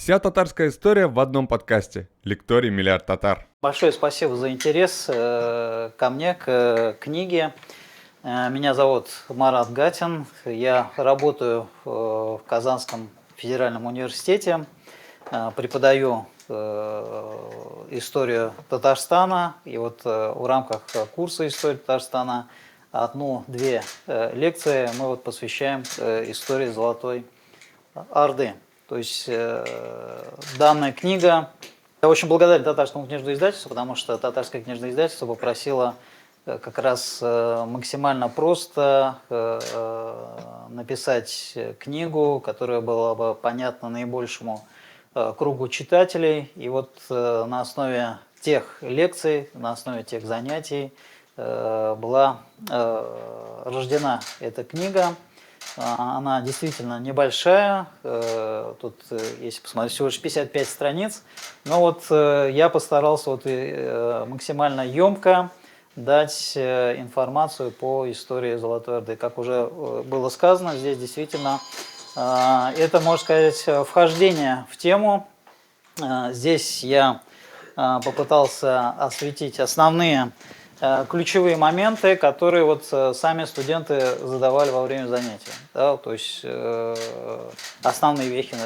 Вся татарская история в одном подкасте. Лекторий «Миллиард татар». Большое спасибо за интерес ко мне, к книге. Меня зовут Марат Гатин. Я работаю в Казанском федеральном университете, преподаю историю Татарстана. И вот в рамках курса истории Татарстана одну-две лекции мы вот посвящаем истории Золотой Орды. То есть данная книга... Я очень благодарен татарскому книжному издательству, потому что татарское книжное издательство попросило как раз максимально просто написать книгу, которая была бы понятна наибольшему кругу читателей. И вот на основе тех лекций, на основе тех занятий была рождена эта книга. Она действительно небольшая, тут, если посмотреть, всего лишь 55 страниц, но вот я постарался вот максимально емко дать информацию по истории Золотой Орды. Как уже было сказано, здесь действительно это, можно сказать, вхождение в тему. Здесь я попытался осветить основные ключевые моменты, которые вот сами студенты задавали во время занятий. Да, то есть основные вехи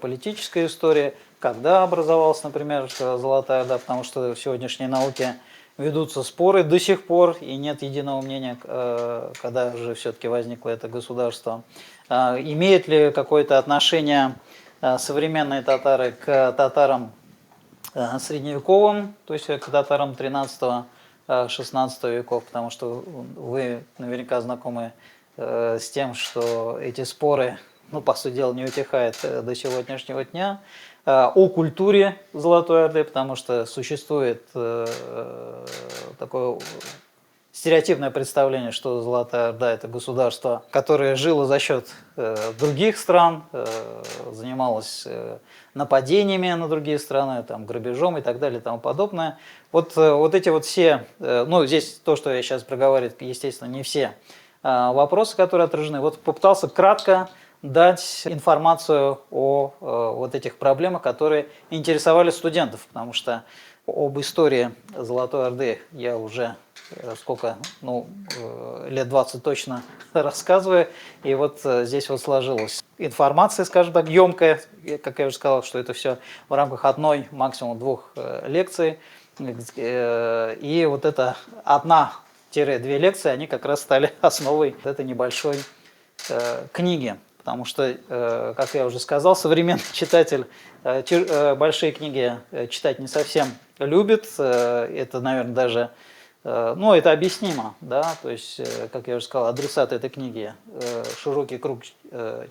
политической истории, когда образовалась, например, Золотая Орда, потому что в сегодняшней науке ведутся споры до сих пор, и нет единого мнения, когда же все-таки возникло это государство. Имеет ли какое-то отношение современные татары к татарам средневековым, то есть к татарам 13-16 веков, потому что вы наверняка знакомы с тем, что эти споры, ну, по сути дела, не утихают до сегодняшнего дня, о культуре Золотой Орды, потому что существует такое стереотипное представление, что Золотая Орда – это государство, которое жило за счет других стран, занималось нападениями на другие страны, там, грабежом и так далее и тому подобное. Вот эти вот все, ну, здесь то, что я сейчас проговариваю, естественно, не все вопросы, которые отражены. Вот попытался кратко дать информацию о вот этих проблемах, которые интересовали студентов, потому что об истории Золотой Орды я уже сколько, ну, лет 20 точно рассказываю, и вот здесь вот сложилась информация, скажем так, емкая, как я уже сказал, что это все в рамках одной, максимум двух лекций, и вот это одна-две лекции, они как раз стали основой этой небольшой книги. Потому что, как я уже сказал, современный читатель большие книги читать не совсем любит. Это, наверное, даже, ну, это объяснимо, да, то есть, как я уже сказал, адресат этой книги широкий круг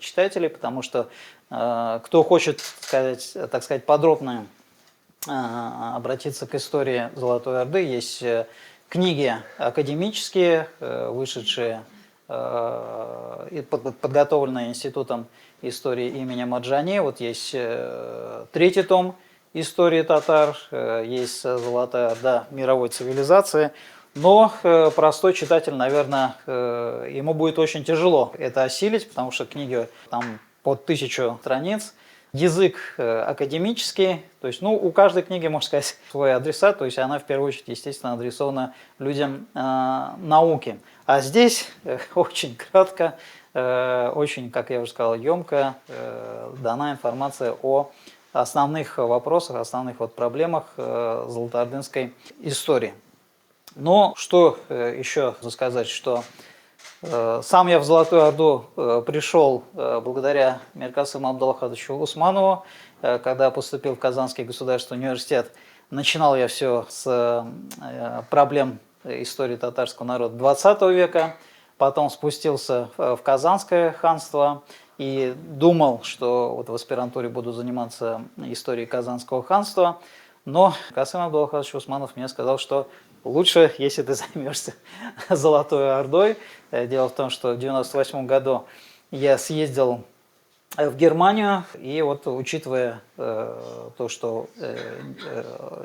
читателей, потому что кто хочет, так сказать, подробно обратиться к истории Золотой Орды, есть книги академические, вышедшие и подготовленная Институтом истории имени Марджани. Вот есть третий том истории татар, есть Золотая Орда мировой цивилизации. Но простой читатель, наверное, ему будет очень тяжело это осилить, потому что книги там под 1000 страниц. Язык академический, то есть, ну, у каждой книги, можно сказать, свой адресат, то есть она в первую очередь, естественно, адресована людям науки. А здесь очень кратко, очень, как я уже сказал, емко дана информация о основных вопросах, основных вот проблемах золотоордынской истории. Но что еще сказать, что сам я в Золотую Орду пришел благодаря Миркасыму Абдулахадовичу Усманову, когда поступил в Казанский государственный университет. Начинал я все с проблем истории татарского народа XX века, потом спустился в Казанское ханство и думал, что вот в аспирантуре буду заниматься историей Казанского ханства, но Касым Абдулахадович Усманов мне сказал, что лучше, если ты займешься Золотой Ордой. Дело в том, что в 1998 году я съездил в Германию, и вот учитывая то, что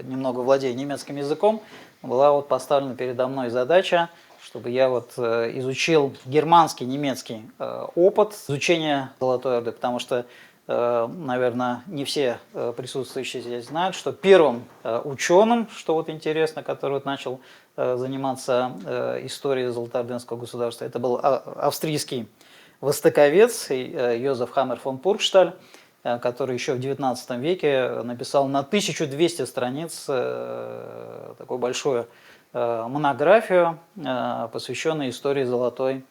немного владею немецким языком, была вот поставлена передо мной задача, чтобы я вот изучил германский, немецкий опыт изучения Золотой Орды, потому что наверное, не все присутствующие здесь знают, что первым ученым, что вот интересно, который вот начал заниматься историей Золотоордынского государства, это был австрийский востоковец Йозеф Хаммер фон Пургшталь, который еще в XIX веке написал на 1200 страниц такую большую монографию, посвященную истории Золотой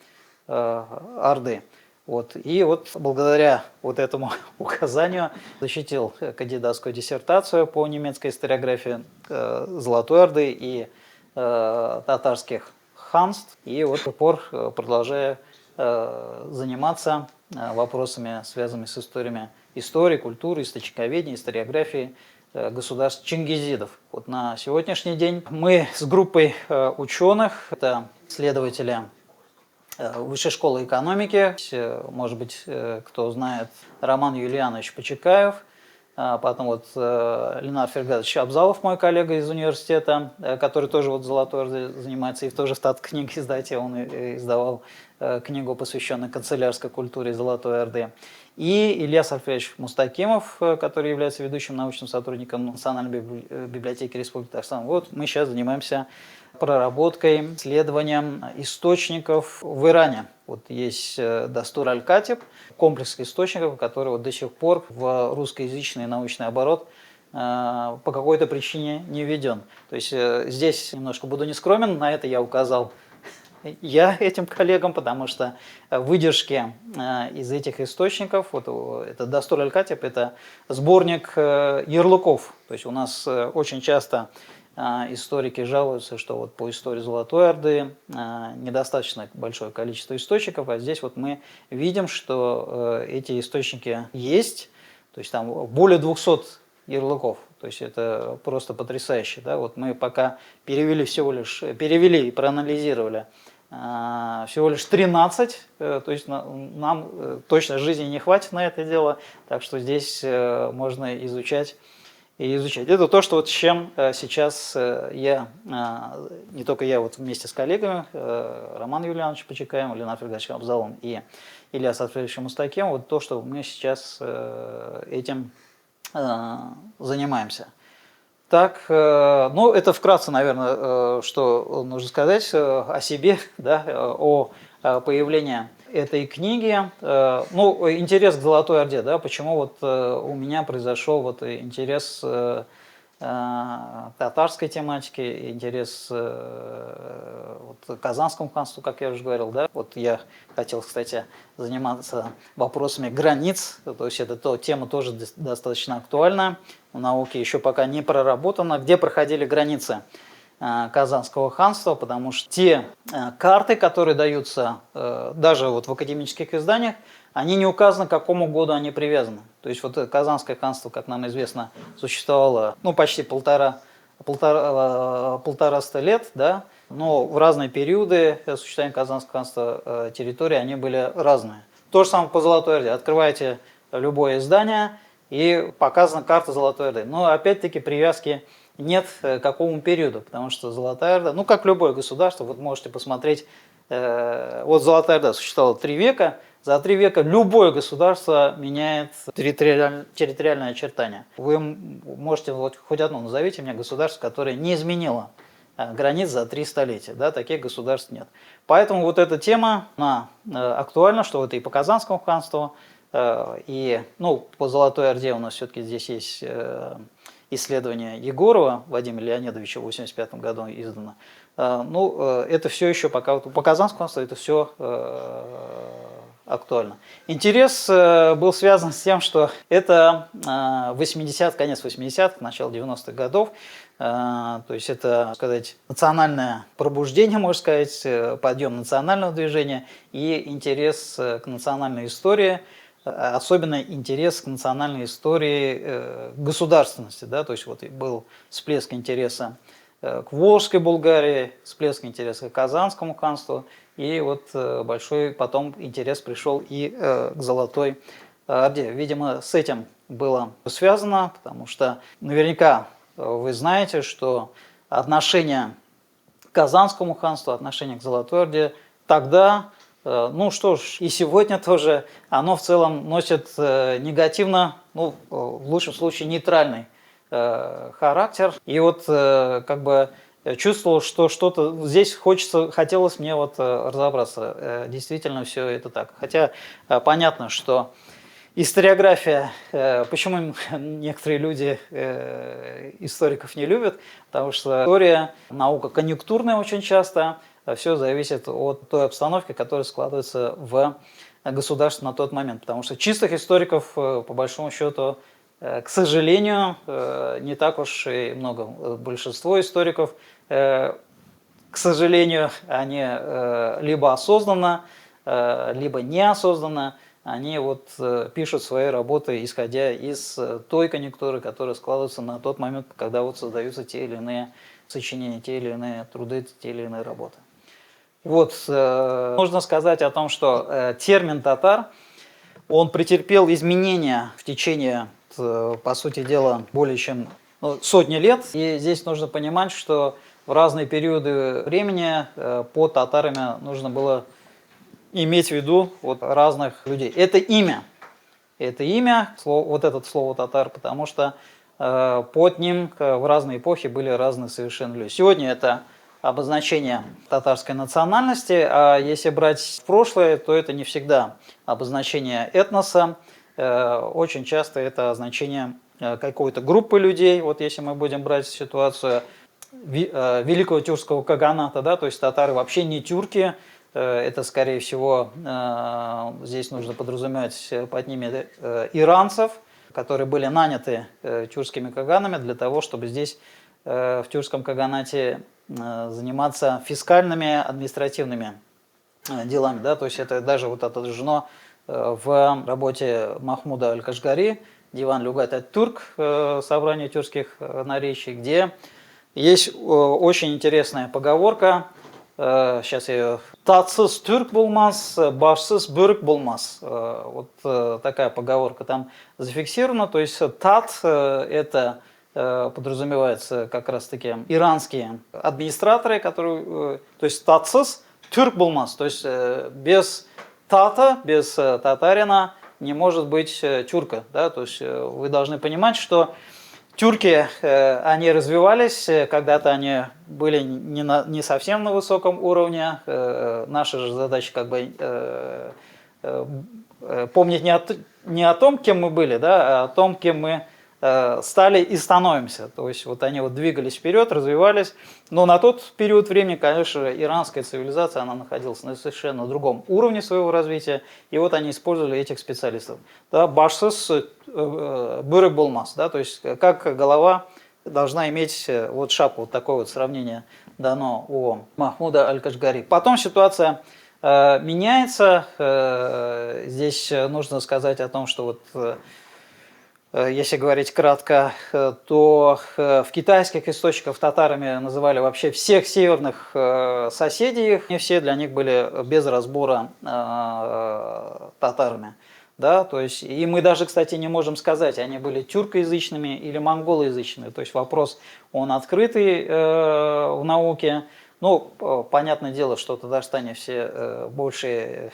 Орды. Вот. И вот благодаря вот этому указанию защитил кандидатскую диссертацию по немецкой историографии Золотой Орды и татарских ханств. И вот до сих пор продолжаю заниматься вопросами, связанными с истории, культуры, источниковедения, историографии государств чингизидов. Вот на сегодняшний день мы с группой ученых, это исследователи Высшей школы экономики, может быть, кто знает, Роман Юлианович Почекаев, потом вот Ленар Фергадович Абзалов, мой коллега из университета, который тоже вот Золотой Ордой занимается, и тоже в Таткниг издате он издавал книгу, посвященную канцелярской культуре Золотой Орды. И Ильяс Альфредович Мустакимов, который является ведущим научным сотрудником Национальной библиотеки Республики Татарстан. Вот мы сейчас занимаемся проработкой, исследованием источников в Иране. Вот есть Дастур Аль-Катиб, комплекс источников, который вот до сих пор в русскоязычный научный оборот по какой-то причине не введен. То есть здесь немножко буду нескромен, на это я указал я этим коллегам, потому что выдержки из этих источников, вот это Дастур Аль-Катиб, это сборник ярлыков. То есть у нас очень часто историки жалуются, что вот по истории Золотой Орды недостаточно большое количество источников, а здесь вот мы видим, что эти источники есть, то есть там более 200 ярлыков, то есть это просто потрясающе. Да? Вот мы пока перевели и проанализировали всего лишь 13, то есть нам точно жизни не хватит на это дело, так что здесь можно изучать. Это то, что вот с чем сейчас я, не только я, вот вместе с коллегами, Роман Юлианович Почекаем, Ленар Фергадовичем Абзаловым и Ильяс Альфредовичем Мустакимовым, вот то, что мы сейчас этим занимаемся. Так, ну это вкратце, наверное, что нужно сказать о себе, да, о появлении этой книги. Ну, интерес к Золотой Орде, да, почему вот у меня произошел вот интерес татарской тематики, интерес вот, Казанскому ханству, как я уже говорил, да. Вот я хотел, кстати, заниматься вопросами границ, то есть эта тема тоже достаточно актуальна, в науке еще пока не проработана, где проходили границы Казанского ханства, потому что те карты, которые даются даже вот в академических изданиях, они не указаны, к какому году они привязаны. То есть вот Казанское ханство, как нам известно, существовало ну, почти полтораста лет, да, но в разные периоды существования Казанского ханства территории они были разные. То же самое по Золотой Орде. Открываете любое издание и показана карта Золотой Орды. Но опять-таки привязки нет к какому периоду, потому что Золотая Орда, ну как любое государство, вот можете посмотреть, вот Золотая Орда существовала 3 века, за 3 века любое государство меняет территориальное очертание. Вы можете, вот хоть одно назовите мне государство, которое не изменило границ за 3 столетия, да, таких государств нет. Поэтому вот эта тема, она актуальна, что это и по Казанскому ханству, и ну, по Золотой Орде у нас все-таки здесь есть исследование Егорова Вадима Леонидовича в 1985 году издано. Ну, это все еще пока, вот по Казанскому ханству это все актуально. Интерес был связан с тем, что это конец 80-х, начало 90-х годов, то есть это, так сказать, национальное пробуждение, можно сказать, подъем национального движения и интерес к национальной истории, особенно интерес к национальной истории государственности, да, то есть вот был всплеск интереса к Волжской Булгарии, всплеск интереса к Казанскому ханству, и вот большой потом интерес пришел и к Золотой Орде. Видимо, с этим было связано, потому что наверняка вы знаете, что отношение к Казанскому ханству, отношение к Золотой Орде тогда Ну что ж, и сегодня тоже оно в целом носит негативно, ну, в лучшем случае нейтральный характер. И вот как бы чувствовал, что что-то здесь хотелось мне вот разобраться. Действительно все это так. Хотя понятно, что историография, почему некоторые люди историков не любят, потому что история, наука конъюнктурная очень часто, все зависит от той обстановки, которая складывается в государстве на тот момент. Потому что чистых историков, по большому счету, к сожалению, не так уж и много. Большинство историков, к сожалению, они либо осознанно, либо неосознанно, они вот пишут свои работы, исходя из той конъюнктуры, которая складывается на тот момент, когда вот создаются те или иные сочинения, те или иные труды, те или иные работы. Вот, нужно сказать о том, что термин «татар», он претерпел изменения в течение, по сути дела, более чем сотни лет. И здесь нужно понимать, что в разные периоды времени под татарами нужно было иметь в виду вот разных людей. Это имя, вот это слово «татар», потому что под ним в разные эпохи были разные совершенно люди. Сегодня это обозначение татарской национальности, а если брать в прошлое, то это не всегда обозначение этноса, очень часто это означение какой-то группы людей. Вот если мы будем брать ситуацию Великого тюркского каганата, да, то есть татары вообще не тюрки, это, скорее всего, здесь нужно подразумевать под ними иранцев, которые были наняты тюркскими каганами для того, чтобы здесь в тюркском каганате заниматься фискальными, административными делами. Да? То есть это даже вот отражено в работе Махмуда Аль-Кашгари, Диван Люгат ат-Тюрк, собрание тюркских наречий, где есть очень интересная поговорка, сейчас я ее... «Татсыз тюрк болмас, башсыз бөрік болмас». Вот такая поговорка там зафиксирована. То есть тат – это подразумевается как раз-таки иранские администраторы, которые... То есть татсыз тюрк болмас. То есть без тата, без татарина не может быть тюрка. Да? То есть вы должны понимать, что тюрки, они развивались, когда-то они были не совсем на высоком уровне. Наша же задача как бы помнить не о том, кем мы были, да, а о том, кем мы стали и становимся. То есть вот они вот двигались вперед, развивались. Но на тот период времени, конечно, иранская цивилизация, она находилась на совершенно другом уровне своего развития. И вот они использовали этих специалистов. Да, башсыз бөрік болмас, да, то есть как голова должна иметь вот шапку. Вот такое вот сравнение дано у Махмуда Аль-Кашгари. Потом ситуация меняется. Здесь нужно сказать о том, что вот если говорить кратко, то в китайских источниках татарами называли вообще всех северных соседей. Не все для них были без разбора татарами. Да, то есть, и мы даже, кстати, не можем сказать, они были тюркоязычными или монголоязычными. То есть вопрос, он открытый в науке. Ну, понятное дело, что в Татарстане все большая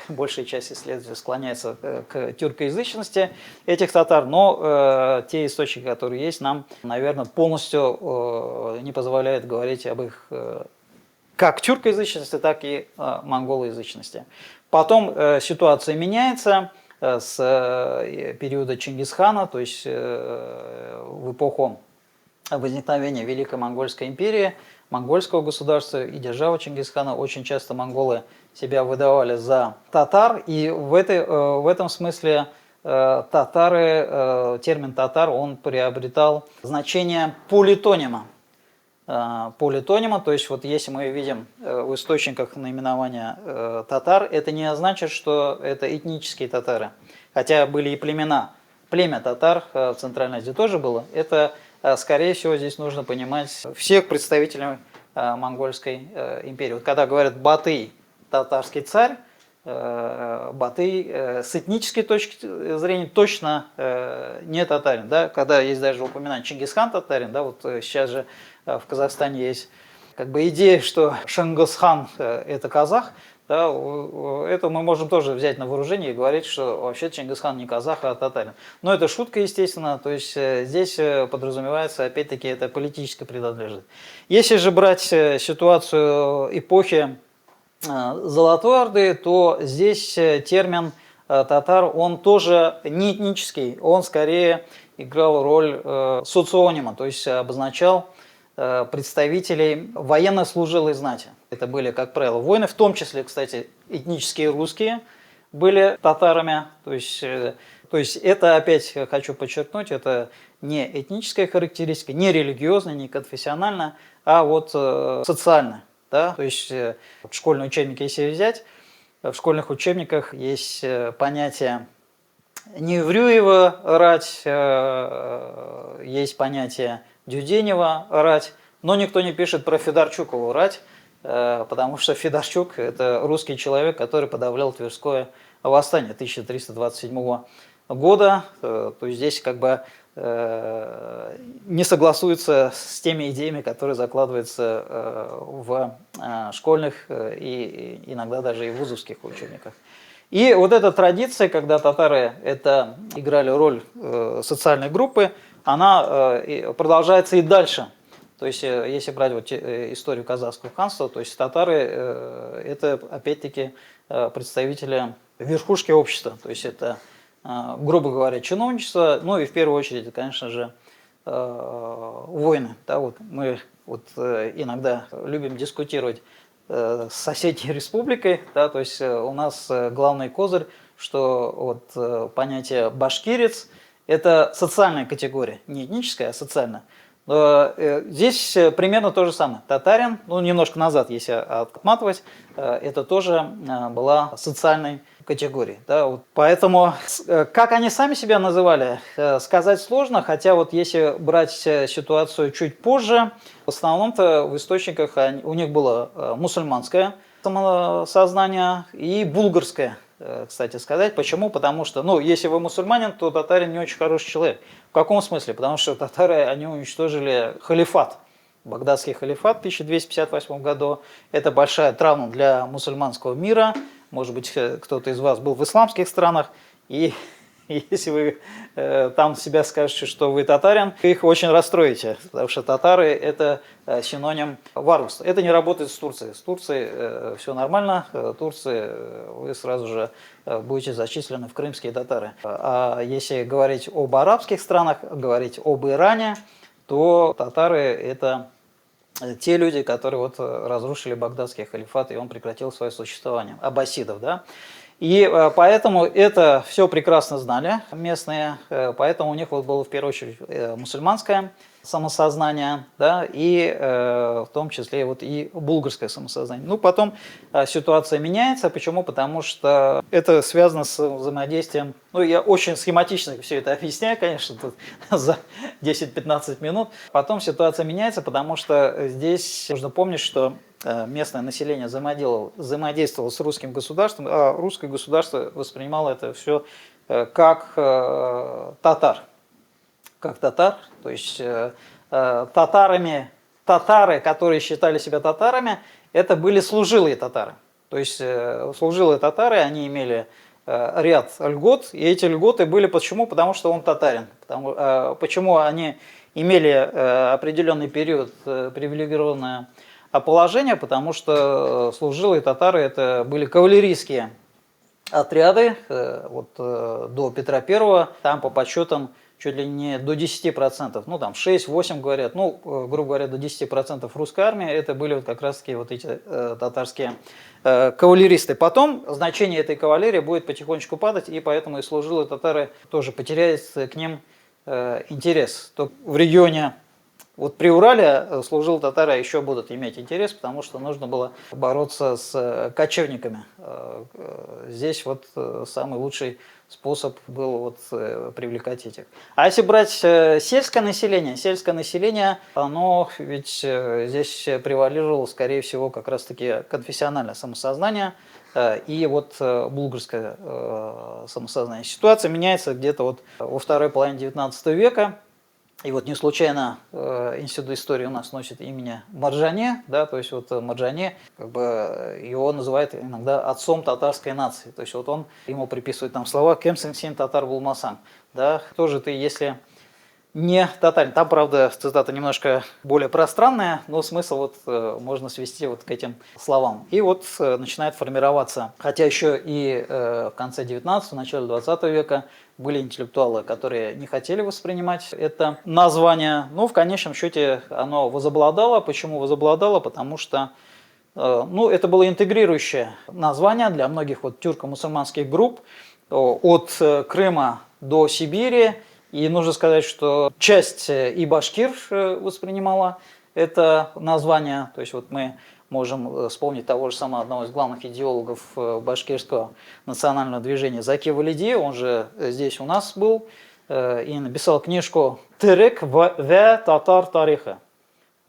часть исследователей склоняется к тюркоязычности этих татар, но те источники, которые есть, нам, наверное, полностью не позволяют говорить об их как тюркоязычности, так и монголоязычности. Потом ситуация меняется с периода Чингисхана, то есть в эпоху возникновения Великой Монгольской империи, монгольского государства и державы Чингисхана. Очень часто монголы себя выдавали за татар, и в этом смысле татары, термин татар, он приобретал значение политонима. Политонима, то есть вот если мы видим в источниках наименования татар, это не значит, что это этнические татары, хотя были и племена. Племя татар в Центральной Азии тоже было. Это, скорее всего, здесь нужно понимать всех представителей Монгольской империи. Вот когда говорят «Батый», татарский царь, Батый с этнической точки зрения точно не татарин. Да? Когда есть даже упоминание Чингисхан татарин, да, вот сейчас же в Казахстане есть как бы идея, что Чингисхан это казах, Да, это мы можем тоже взять на вооружение и говорить, что вообще Чингисхан не казах, а татарин. Но это шутка, естественно, то есть здесь подразумевается, опять-таки, это политическая принадлежность. Если же брать ситуацию эпохи Золотой Орды, то здесь термин татар, он тоже не этнический, он скорее играл роль соционима, то есть обозначал представителей военнослужилой знати. Это были, как правило, воины, в том числе, кстати, этнические русские были татарами. То есть это, опять хочу подчеркнуть, это не этническая характеристика, не религиозная, не конфессиональная, а вот социальная. Да? То есть школьные учебники, если взять, в школьных учебниках есть понятие Неврюева рать, есть понятие Дюденева рать, но никто не пишет про Федорчукову рать, потому что Федорчук – это русский человек, который подавлял Тверское восстание 1327 года. То есть здесь как бы не согласуется с теми идеями, которые закладываются в школьных и иногда даже и вузовских учебниках. И вот эта традиция, когда татары играли роль социальной группы, она продолжается и дальше. То есть, если брать вот историю казахского ханства, то есть татары это опять-таки представители верхушки общества. То есть это, грубо говоря, чиновничество, ну и в первую очередь, это, конечно же, воины. Да, вот мы вот иногда любим дискутировать с соседней республикой, да, то есть у нас главный козырь, что вот понятие башкирец – это социальная категория, не этническая, а социальная. Здесь примерно то же самое. Татарин, ну немножко назад, если отматывать, это тоже была социальной категорией. Да, вот. Поэтому, как они сами себя называли, сказать сложно, хотя вот если брать ситуацию чуть позже, в основном-то в источниках у них было мусульманское самосознание и булгарское, кстати сказать. Почему? Потому что, ну, если вы мусульманин, то татарин не очень хороший человек. В каком смысле? Потому что татары, они уничтожили халифат. Багдадский халифат в 1258 году. Это большая травма для мусульманского мира. Может быть, кто-то из вас был в исламских странах. И если вы там себя скажете, что вы татарин, вы их очень расстроите. Потому что татары – это синоним варварства. Это не работает с Турцией. С Турцией все нормально. В Турции вы сразу же будете зачислены в крымские татары. А если говорить об арабских странах, говорить об Иране, то татары – это те люди, которые вот разрушили багдадский халифат, и он прекратил свое существование. Аббасидов, да? И поэтому это все прекрасно знали местные, поэтому у них вот было в первую очередь мусульманское самосознание, да, и в том числе вот и булгарское самосознание. Ну, потом ситуация меняется. Почему? Потому что это связано с взаимодействием. Ну, я очень схематично все это объясняю, конечно, тут за 10-15 минут. Потом ситуация меняется, потому что здесь нужно помнить, что местное население взаимодействовало с русским государством, а русское государство воспринимало это все как татар. Как татар, то есть татары, которые считали себя татарами, это были служилые татары. То есть служилые татары, они имели ряд льгот, и эти льготы были почему? Потому что он татарин. Почему они имели определенный период привилегированное положение? Потому что служилые татары это были кавалерийские отряды, вот до Петра I, там по подсчетам чуть ли не до 10%, ну там 6-8 говорят, ну, грубо говоря, до 10% русской армии, это были вот как раз-таки вот эти татарские кавалеристы. Потом значение этой кавалерии будет потихонечку падать, и поэтому и служилые татары тоже потеряют к ним интерес. То в регионе, вот при Урале служилые татары еще будут иметь интерес, потому что нужно было бороться с кочевниками. Здесь вот самый лучший способ был вот привлекать этих. А если брать сельское население, оно ведь здесь превалировало, скорее всего, как раз-таки конфессиональное самосознание и вот булгарское самосознание. Ситуация меняется где-то вот во второй половине 19 века. И вот не случайно Институт истории у нас носит имя Марджане, да, то есть вот Марджане, как бы его называют иногда отцом татарской нации, то есть вот он, ему приписывает там слова «Кемсен син татар булмасан», да, тоже ты, если не татарин, там, правда, цитата немножко более пространная, но смысл вот можно свести вот к этим словам. И вот начинает формироваться, хотя еще и в конце 19-го, начале 20 века были интеллектуалы, которые не хотели воспринимать это название, но в конечном счете оно возобладало. Почему возобладало? Потому что ну, это было интегрирующее название для многих вот тюрко-мусульманских групп от Крыма до Сибири. И нужно сказать, что часть и башкир воспринимала это название. То есть вот мы можем вспомнить того же самого одного из главных идеологов башкирского национального движения Заки Валиди. Он же здесь у нас был и написал книжку «Терек ве татар тариха».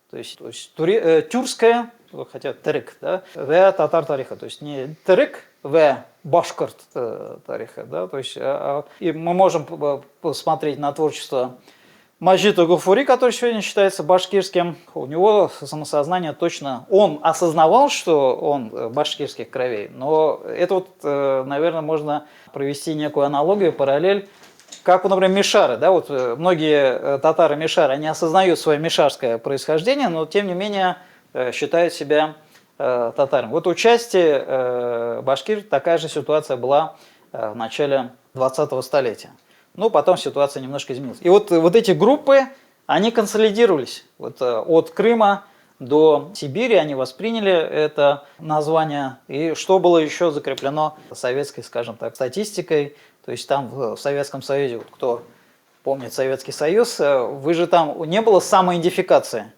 То есть тюркская, хотя терек, да, ве татар тариха. То есть не терек ве башкарт тариха, да, то есть и мы можем посмотреть на творчество Маджида Гафури, который сегодня считается башкирским. У него самосознание точно, он осознавал, что он башкирских кровей, но это вот, наверное, можно провести некую аналогию, параллель, как, например, мишары, да, вот многие татары-мишары, они осознают свое мишарское происхождение, но тем не менее считают себя татарами. Вот у части башкир такая же ситуация была в начале 20-го столетия. Ну, потом ситуация немножко изменилась. И вот эти группы, они консолидировались. Вот от Крыма до Сибири они восприняли это название. И что было еще закреплено советской, скажем так, статистикой. То есть там в Советском Союзе, вот кто помнит Советский Союз, вы же там не было самоидентификации.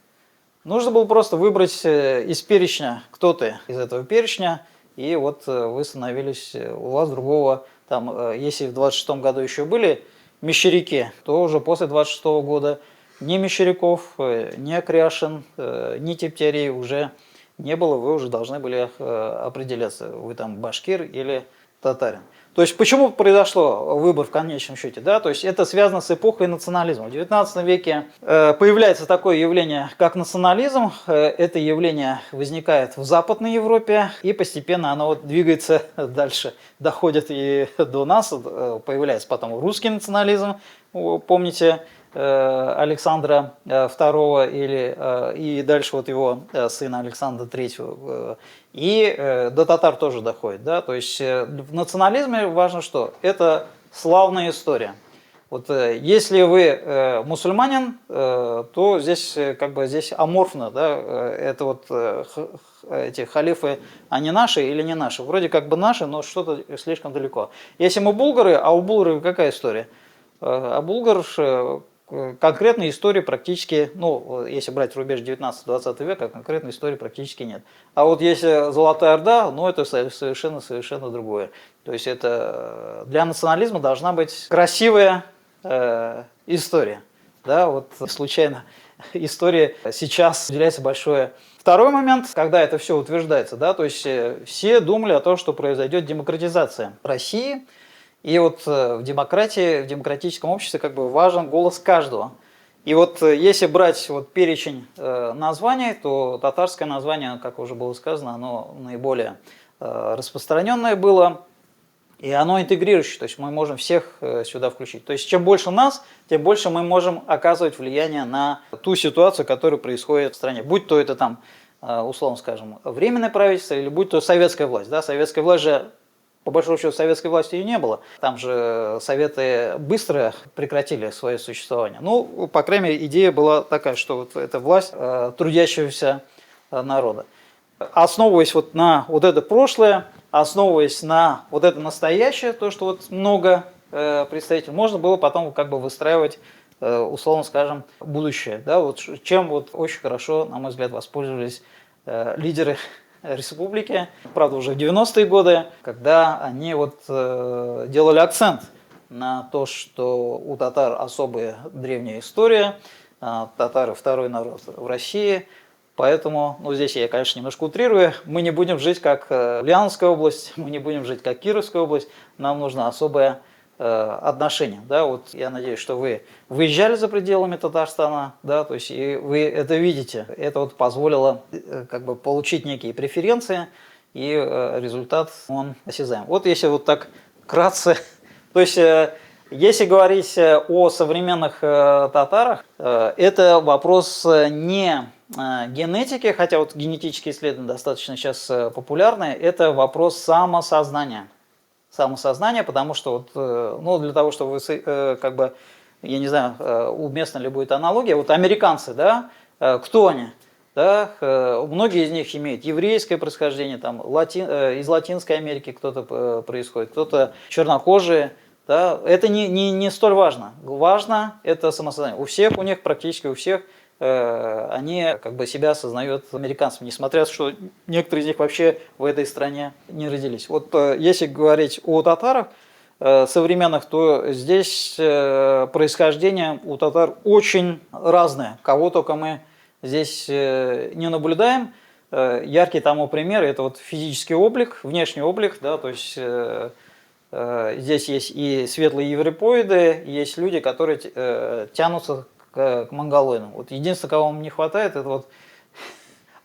Нужно было просто выбрать из перечня, кто ты из этого перечня, и вот вы становились, у вас другого, там, если в 26-м году еще были мещеряки, то уже после 26-го года ни мещеряков, ни окряшин, ни тептярей уже не было, вы уже должны были определяться, вы там башкир или татарин. То есть почему произошло выбор в конечном счете? Да? То есть это связано с эпохой национализма. В XIX веке появляется такое явление, как национализм. Это явление возникает в Западной Европе, и постепенно оно вот двигается дальше, доходит и до нас. Появляется потом русский национализм, помните, Александра II и дальше вот его сына Александра III. И до татар тоже доходит. Да? То есть в национализме важно что? Это славная история. Вот если вы мусульманин, то здесь как бы здесь аморфно, да? Это вот эти халифы, они наши или не наши? Вроде как бы наши, но что-то слишком далеко. Если мы булгары, а у булгаров какая история? А булгар конкретной истории практически, ну, если брать рубеж 19-20 века, конкретной истории практически нет. А вот если Золотая Орда, ну, это совершенно другое. То есть это для национализма должна быть красивая история. Да, вот случайно история сейчас уделяется большое. Второй момент, когда это все утверждается, да, то есть все думали о том, что произойдет демократизация России. И вот в демократии, в демократическом обществе как бы важен голос каждого. И вот если брать вот перечень названий, то татарское название, как уже было сказано, оно наиболее распространенное было, и оно интегрирующее, то есть мы можем всех сюда включить. То есть чем больше нас, тем больше мы можем оказывать влияние на ту ситуацию, которая происходит в стране. Будь то это там, условно скажем, временное правительство, или будь то советская власть. Да? Советская власть же, по большому счету, советской власти и не было. Там же советы быстро прекратили свое существование. Ну, по крайней мере, идея была такая, что вот эта власть трудящегося народа. Основываясь вот на вот это прошлое, основываясь на вот это настоящее, то, что вот много представителей, можно было потом как бы выстраивать, условно скажем, будущее. Да? Вот чем вот очень хорошо, на мой взгляд, воспользовались лидеры республики, правда, уже в 90-е годы, когда они вот делали акцент на то, что у татар особая древняя история, татары второй народ в России, поэтому, ну, здесь я, конечно, немножко утрирую, мы не будем жить как Ульяновская область, мы не будем жить как Кировская область, нам нужна особая отношения. Да, вот я надеюсь, что вы выезжали за пределами Татарстана, да, то есть и вы это видите. Это вот позволило как бы получить некие преференции, и результат он осязаем. Вот если вот так вкратце, то есть если говорить о современных татарах, это вопрос не генетики, хотя вот генетические исследования достаточно сейчас популярны, это вопрос самосознания. Самосознание, потому что вот, ну, для того, чтобы вы, как бы, я не знаю, уместна ли будет аналогия, вот американцы, да, кто они? Да, многие из них имеют еврейское происхождение, там, из Латинской Америки кто-то происходит, кто-то чернокожие, да, это не столь важно. Важно это самосознание. У всех, у них, практически у всех, они как бы себя осознают американцами, несмотря на то, что некоторые из них вообще в этой стране не родились. Вот если говорить о татарах современных, то здесь происхождение у татар очень разное. Кого только мы здесь не наблюдаем. Яркий тому пример – это вот физический облик, внешний облик, да, то есть здесь есть и светлые европоиды, есть люди, которые тянутся к монголоидам. Вот единственное, кого вам не хватает, это вот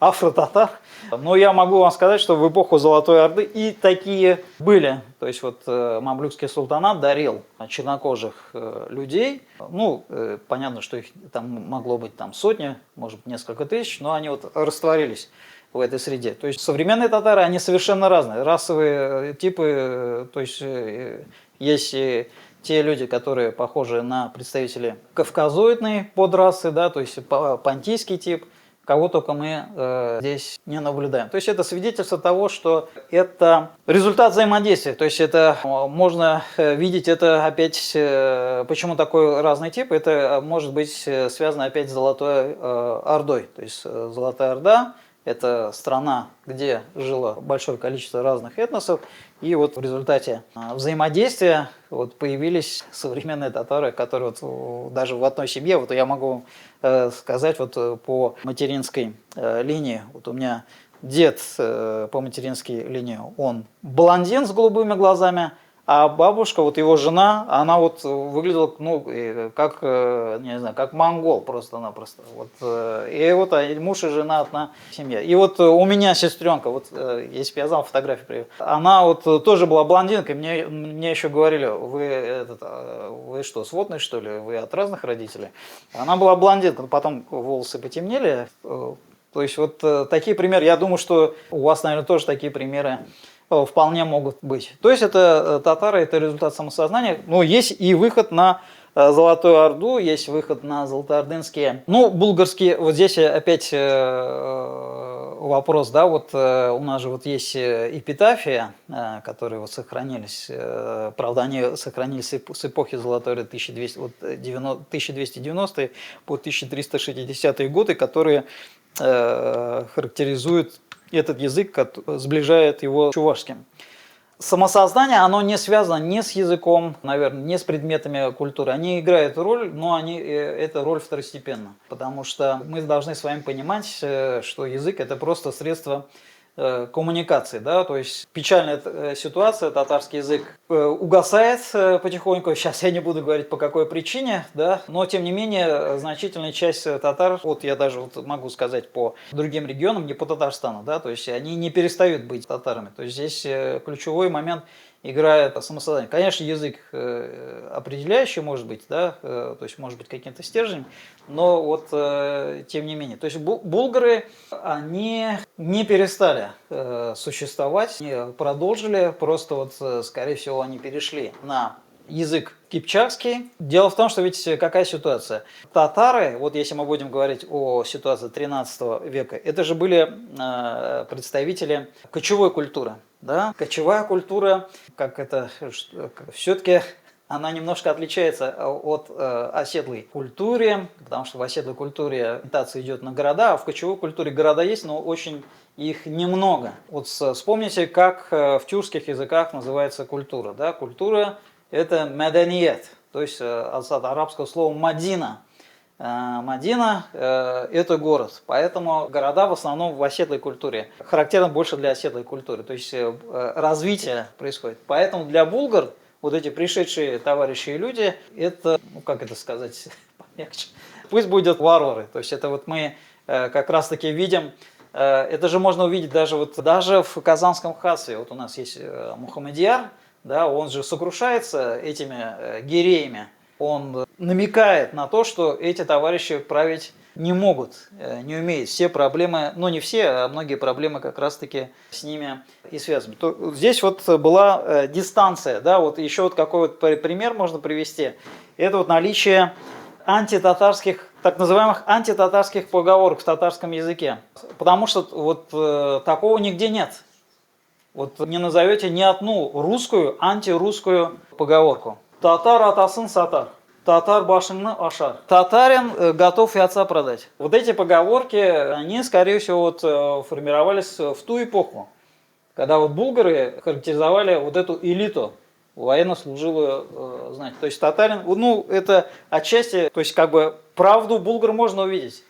афро-татар. Но я могу вам сказать, что в эпоху Золотой Орды и такие были. То есть вот мамлюкский султанат дарил чернокожих людей. Ну, понятно, что их там могло быть там сотни, может быть, несколько тысяч, но они вот растворились в этой среде. То есть современные татары, они совершенно разные. Расовые типы, то есть есть те люди, которые похожи на представителей кавказоидной подрасы, да, то есть понтийский тип, кого только мы здесь не наблюдаем. То есть это свидетельство того, что это результат взаимодействия. То есть это можно видеть, это опять, почему такой разный тип, это может быть связано опять с Золотой Ордой. То есть Золотая Орда – это страна, где жило большое количество разных этносов, и вот в результате взаимодействия вот появились современные татары, которые вот даже в одной семье, вот я могу сказать вот по материнской линии, вот у меня дед по материнской линии, он блондин с голубыми глазами, а бабушка, вот его жена, она вот выглядела, ну, как, не знаю, как монгол просто-напросто. Вот, и вот муж и жена одна семья. И вот у меня сестренка, вот если бы я знал, фотографию привел, она вот тоже была блондинкой, мне еще говорили, вы что, сводные что ли, вы от разных родителей? Она была блондинка, но потом волосы потемнели. То есть вот такие примеры, я думаю, что у вас, наверное, тоже такие примеры вполне могут быть. То есть это татары, это результат самосознания. Но есть и выход на Золотую Орду, есть выход на золотоордынские, ну, булгарские. Вот здесь опять вопрос, да, вот у нас же вот есть эпитафия, которые вот сохранились, правда, они сохранились с эпохи Золотой Орды 1290 по 1360 годы, которые характеризуют этот язык, сближает его с чувашским. Самосознание, оно не связано ни с языком, наверное, ни с предметами культуры. Они играют роль, но эта роль второстепенна. Потому что мы должны с вами понимать, что язык – это просто средство коммуникации, да, то есть печальная ситуация, татарский язык угасает потихоньку, сейчас я не буду говорить по какой причине, да, но тем не менее значительная часть татар, вот я даже вот могу сказать по другим регионам, не по Татарстану, да, то есть они не перестают быть татарами, то есть здесь ключевой момент играет самосознание. Конечно, язык определяющий может быть, да, то есть может быть каким-то стержнем, но вот тем не менее. То есть булгары, они не перестали существовать, они продолжили, просто вот, скорее всего, они перешли на язык кипчакский. Дело в том, что ведь какая ситуация? Татары, вот если мы будем говорить о ситуации 13 века, это же были представители кочевой культуры. Да? Кочевая культура, как это, все-таки она немножко отличается от оседлой культуры, потому что в оседлой культуре ориентация идет на города, а в кочевой культуре города есть, но очень их немного. Вот вспомните, как в тюркских языках называется культура. Да? Культура – это маданият, то есть от арабского слова «мадина». Мадина – это город, поэтому города в основном в оседлой культуре, характерно больше для оседлой культуры, то есть развитие происходит. Поэтому для булгар вот эти пришедшие товарищи и люди, это, ну как это сказать, помягче, пусть будут варвары. То есть это вот мы как раз-таки видим, это же можно увидеть даже в Казанском ханстве. Вот у нас есть Мухаммадияр, да, он же сокрушается этими гиреями. Он намекает на то, что эти товарищи править не могут, не умеют. Все проблемы, ну не все, а многие проблемы как раз-таки с ними и связаны. Здесь вот была дистанция, да, вот еще вот какой вот пример можно привести. Это вот наличие антитатарских, так называемых антитатарских поговорок в татарском языке. Потому что вот такого нигде нет. Вот не назовете ни одну русскую, антирусскую поговорку. Татар атасын сатар. Татар башыңны ашар. Татарин готов и отца продать. Вот эти поговорки, они, скорее всего, вот, формировались в ту эпоху, когда вот булгары характеризовали вот эту элиту военнослужилую, знаете. То есть татарин, ну, это отчасти, то есть как бы правду булгар можно увидеть.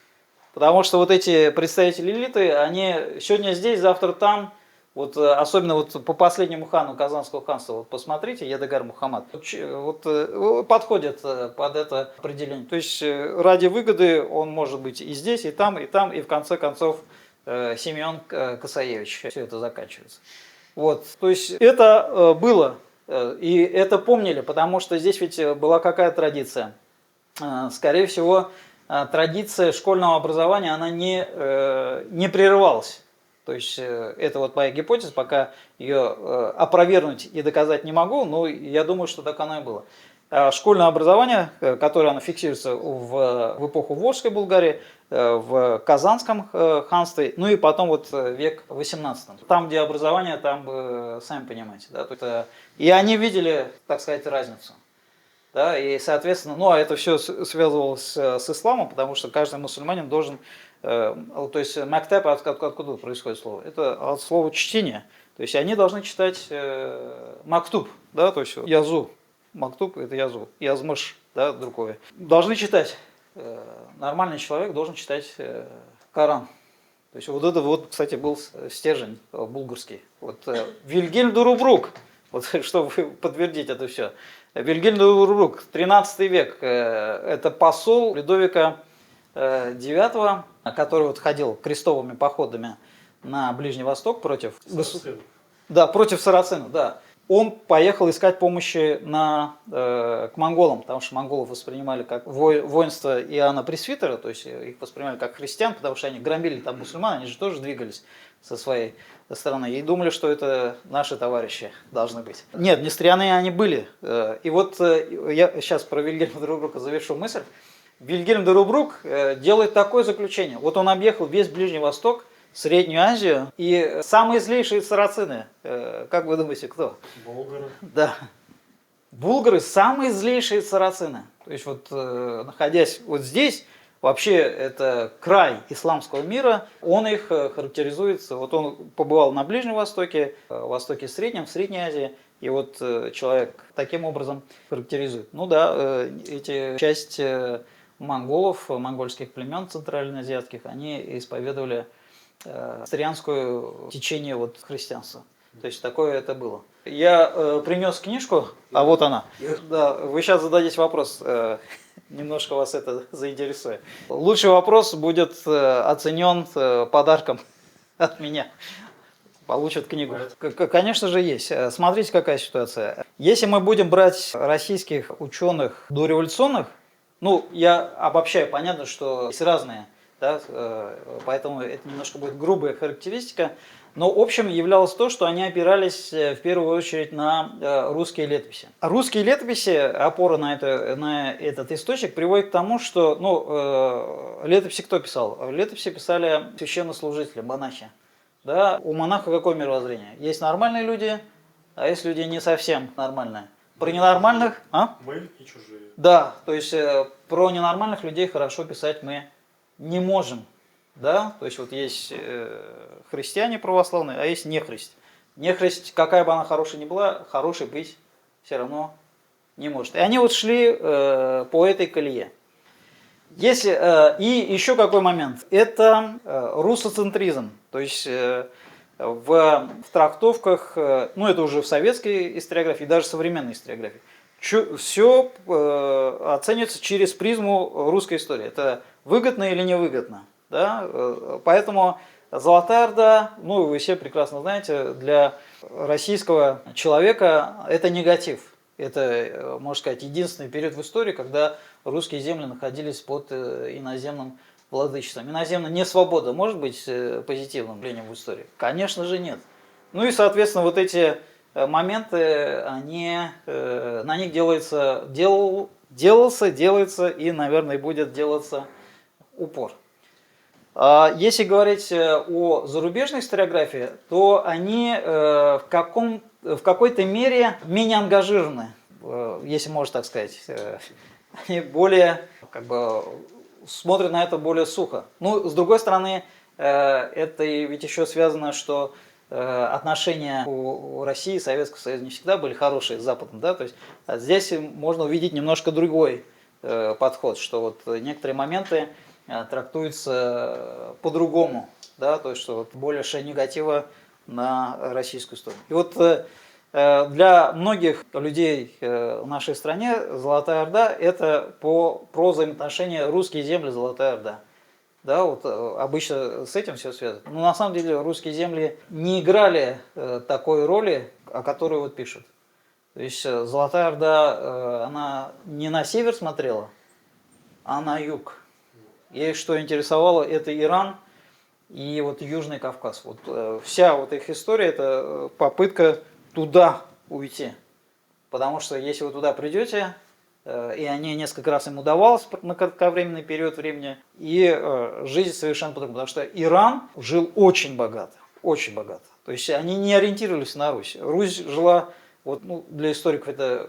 Потому что вот эти представители элиты, они сегодня здесь, завтра там. Вот, особенно вот по последнему хану Казанского ханства, вот посмотрите, Ядыгар Мухаммад, вот, подходит под это определение. То есть ради выгоды он может быть и здесь, и там, и в конце концов Семен Косаевич. Все это заканчивается. Вот, то есть это было, и это помнили, потому что здесь ведь была какая традиция. Скорее всего, традиция школьного образования, она не прерывалась. То есть это вот моя гипотеза, пока ее опровергнуть и доказать не могу, но я думаю, что так оно и было. Школьное образование, которое оно фиксируется в эпоху Волжской Булгарии, в Казанском ханстве, ну и потом вот век 18. Там, где образование, там, сами понимаете. Да, и они видели, так сказать, разницу. Да, и, соответственно, ну а это все связывалось с исламом, потому что каждый мусульманин должен... То есть мактаб, откуда происходит слово? Это от слова чтение. То есть они должны читать мактуб, да, то есть язу. Мактуб это язу, язмыш, да, другое. Должны читать. Нормальный человек должен читать Коран. То есть вот это вот, кстати, был стержень булгарский. Вот Вильгельм де Рубрук, вот чтобы подтвердить это все. Вильгельм де Рубрук, 13 век, это посол Людовика IX, который вот ходил крестовыми походами на Ближний Восток против сарацинов, да. Он поехал искать помощи к монголам, потому что монголов воспринимали как воинство Иоанна Пресвитера, то есть их воспринимали как христиан, потому что они громили там мусульман, они же тоже двигались со своей стороны и думали, что это наши товарищи должны быть. Нет, нестряные они были. И вот я сейчас про Вильгельма де Рубрука завершу мысль. Вильгельм де Рубрук делает такое заключение. Вот он объехал весь Ближний Восток, Среднюю Азию, и самые злейшие сарацины, как вы думаете, кто? Булгары. Да. Булгары самые злейшие сарацины. То есть вот находясь вот здесь, вообще это край исламского мира, он их характеризуется. Вот он побывал на Ближнем Востоке, Востоке Среднем, в Средней Азии, и вот человек таким образом характеризует. Ну да, часть монголов, монгольских племен центральноазиатских, они исповедовали христианское течение вот христианства. То есть такое это было. Я принес книжку, а вот она. Да, вы сейчас зададите вопрос, немножко вас это заинтересует. Лучший вопрос будет оценен подарком от меня. Получат книгу. Конечно же есть. Смотрите, какая ситуация. Если мы будем брать российских ученых дореволюционных, ну, я обобщаю, понятно, что есть разные, да, поэтому это немножко будет грубая характеристика, но общим являлось то, что они опирались в первую очередь на русские летописи. Русские летописи, опора на этот источник, приводит к тому, что, ну, летописи кто писал? Летописи писали священнослужители, монахи. Да, у монаха какое мировоззрение? Есть нормальные люди, а есть люди не совсем нормальные. Про ненормальных... Мы и чужие. Да, то есть про ненормальных людей хорошо писать мы не можем. Да? То есть вот есть христиане православные, а есть нехрист. Нехрист, какая бы она хорошая ни была, хорошей быть все равно не может. И они вот шли по этой колее. И еще какой момент? Это русоцентризм. То есть в трактовках, ну это уже в советской историографии, даже современной историографии, все оценивается через призму русской истории. Это выгодно или невыгодно. Да? Поэтому Золотая Орда, ну вы все прекрасно знаете, для российского человека это негатив. Это, можно сказать, единственный период в истории, когда русские земли находились под иноземным владычеством. Иноземная несвобода может быть позитивным явлением в истории? Конечно же нет. Ну и, соответственно, вот эти моменты, на них делается и, наверное, будет делаться упор. Если говорить о зарубежной историографии, то они в какой-то мере менее ангажированы, если можно так сказать. Они более, смотрят на это более сухо. Ну, с другой стороны, это ведь еще связано, что отношения у России и Советского Союза не всегда были хорошие с Западом, да, то есть здесь можно увидеть немножко другой подход, что вот некоторые моменты трактуются по-другому, да, то есть что вот больше негатива на российскую сторону. И вот для многих людей в нашей стране Золотая Орда – это про взаимоотношения русские земли, Золотая Орда. Да, вот обычно с этим все связано. Но на самом деле русские земли не играли такой роли, о которой вот пишут. То есть Золотая Орда, она не на север смотрела, а на юг. Ей что интересовало, это Иран и вот Южный Кавказ. Вот вся вот их история – это попытка туда уйти. Потому что если вы туда придете, и они несколько раз им удавалось на кратковременный период времени, и жизнь совершенно по-другому. Потому что Иран жил очень богато, очень богато. То есть они не ориентировались на Русь. Русь жила, вот, ну, для историков это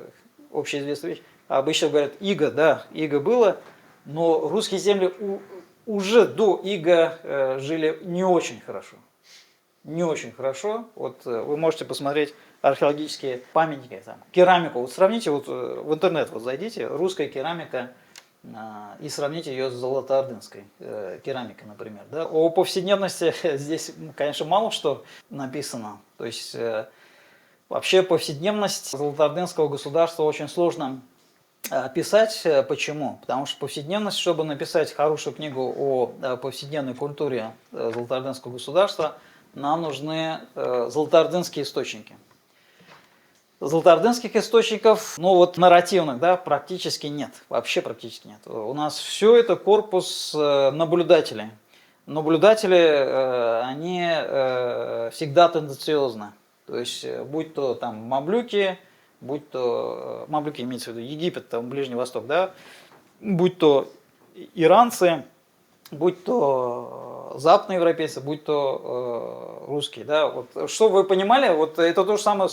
общеизвестная вещь, обычно говорят иго, да, иго было, но русские земли уже до иго жили не очень хорошо. Не очень хорошо. Вот вы можете посмотреть археологические памятники, там, керамику. Вот сравните, вот в интернет вот зайдите, русская керамика, и сравните ее с золотоордынской керамикой, например. Да? О повседневности здесь, конечно, мало что написано. То есть вообще повседневность золотоордынского государства очень сложно писать. Почему? Потому что повседневность, чтобы написать хорошую книгу о повседневной культуре золотоордынского государства, нам нужны золотоордынские источники. Золотоордынских источников, ну вот нарративных, да, практически нет, вообще практически нет. У нас все это корпус наблюдателей. Наблюдатели, они всегда тенденциозны. То есть, будь то там мамлюки, будь то, мамлюки имеется в виду Египет, там Ближний Восток, да, будь то иранцы, будь то западноевропейцы, будь то русские, да, вот, чтобы вы понимали, вот это то же самое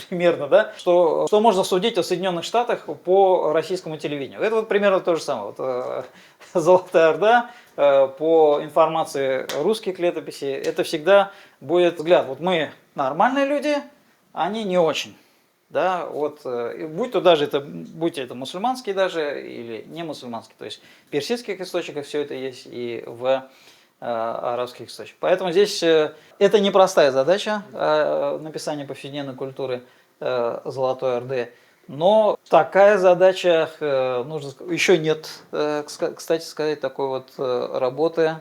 примерно, да, что можно судить о Соединенных Штатах по российскому телевидению. Это вот примерно то же самое. Вот, Золотая Орда, по информации русских летописей, это всегда будет взгляд. Вот мы нормальные люди, они не очень. Да, вот, будь то даже будь это мусульманские даже или не мусульманские, то есть в персидских источниках все это есть и в арабских источниках. Поэтому здесь это непростая задача написания повседневной культуры Золотой Орды, но такая задача, нужно, еще нет, кстати сказать, такой вот работы